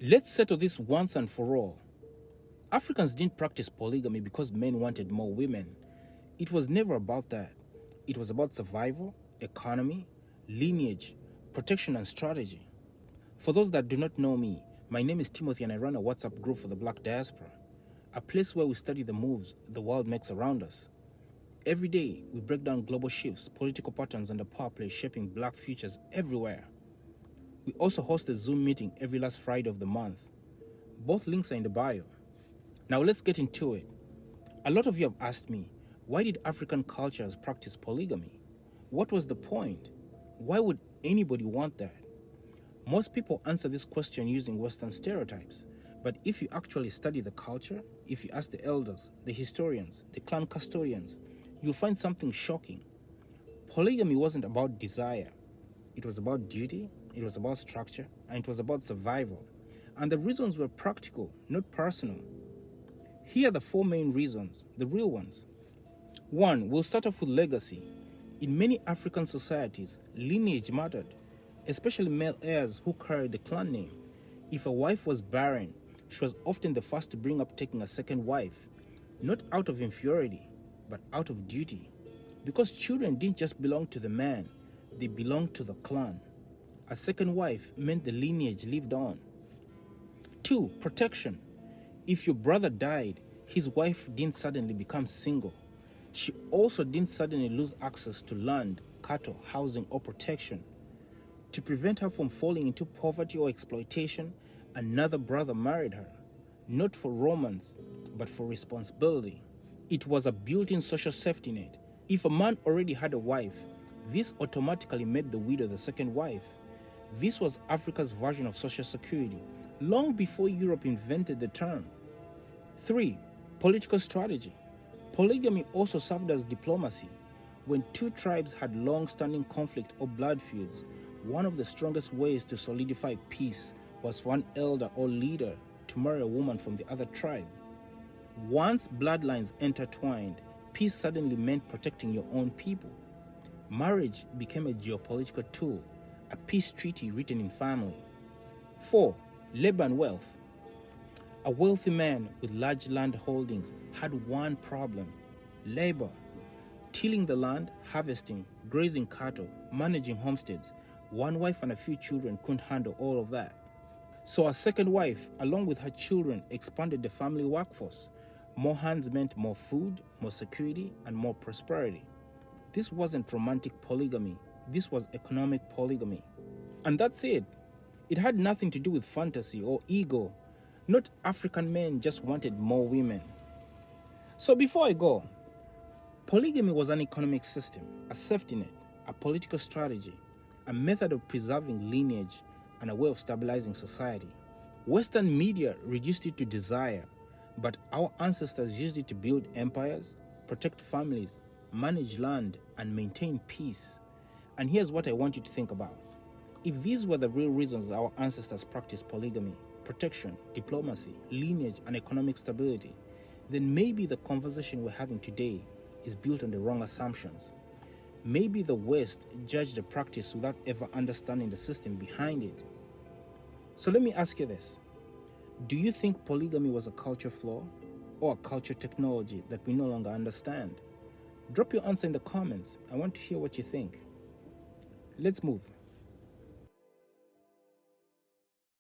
Let's settle this once and for all. Africans didn't practice polygamy because men wanted more women. It was never about that. It was about survival, economy, lineage, protection, and strategy. For those that do not know me, my name is Timothy and I run a WhatsApp group for the Black diaspora, a place where we study the moves the world makes around us. Every day, we break down global shifts, political patterns, and the power play shaping Black futures everywhere. We also host a Zoom meeting every last Friday of the month. Both links are in the bio. Now let's get into it. A lot of you have asked me, why did African cultures practice polygamy? What was the point? Why would anybody want that? Most people answer this question using Western stereotypes, but if you actually study the culture, if you ask the elders, the historians, the clan custodians, you'll find something shocking. Polygamy wasn't about desire. It was about duty, it was about structure, and it was about survival. And the reasons were practical, not personal. Here are the four main reasons, the real ones. 1. We'll start off with legacy. In many African societies, lineage mattered, especially male heirs who carried the clan name. If a wife was barren, she was often the first to bring up taking a second wife, not out of inferiority, but out of duty. Because children didn't just belong to the man, they belonged to the clan. A second wife meant the lineage lived on. 2. Protection. If your brother died, his wife didn't suddenly become single. She also didn't suddenly lose access to land, cattle, housing, or protection. To prevent her from falling into poverty or exploitation, another brother married her, not for romance, but for responsibility. It was a built-in social safety net. If a man already had a wife, this automatically made the widow the second wife. This was Africa's version of social security, long before Europe invented the term. 3. Political strategy. Polygamy also served as diplomacy. When two tribes had long-standing conflict or blood feuds, one of the strongest ways to solidify peace was for an elder or leader to marry a woman from the other tribe. Once bloodlines intertwined, peace suddenly meant protecting your own people. Marriage became a geopolitical tool, a peace treaty written in family. 4. Labor and wealth. A wealthy man with large land holdings had one problem: labor. Tilling the land, harvesting, grazing cattle, managing homesteads. One wife and a few children couldn't handle all of that. So a second wife, along with her children, expanded the family workforce. More hands meant more food, more security, and more prosperity. This wasn't romantic polygamy. This was economic polygamy. And that's it. It had nothing to do with fantasy or ego. Not African men just wanted more women. So before I go, polygamy was an economic system, a safety net, a political strategy, a method of preserving lineage, and a way of stabilizing society. Western media reduced it to desire, but our ancestors used it to build empires, protect families, manage land, and maintain peace. And here's what I want you to think about. If these were the real reasons our ancestors practiced polygamy, protection, diplomacy, lineage, and economic stability, then maybe the conversation we're having today is built on the wrong assumptions. Maybe the West judged the practice without ever understanding the system behind it. So let me ask you this. Do you think polygamy was a culture flaw or a culture technology that we no longer understand? Drop your answer in the comments. I want to hear what you think. Let's move.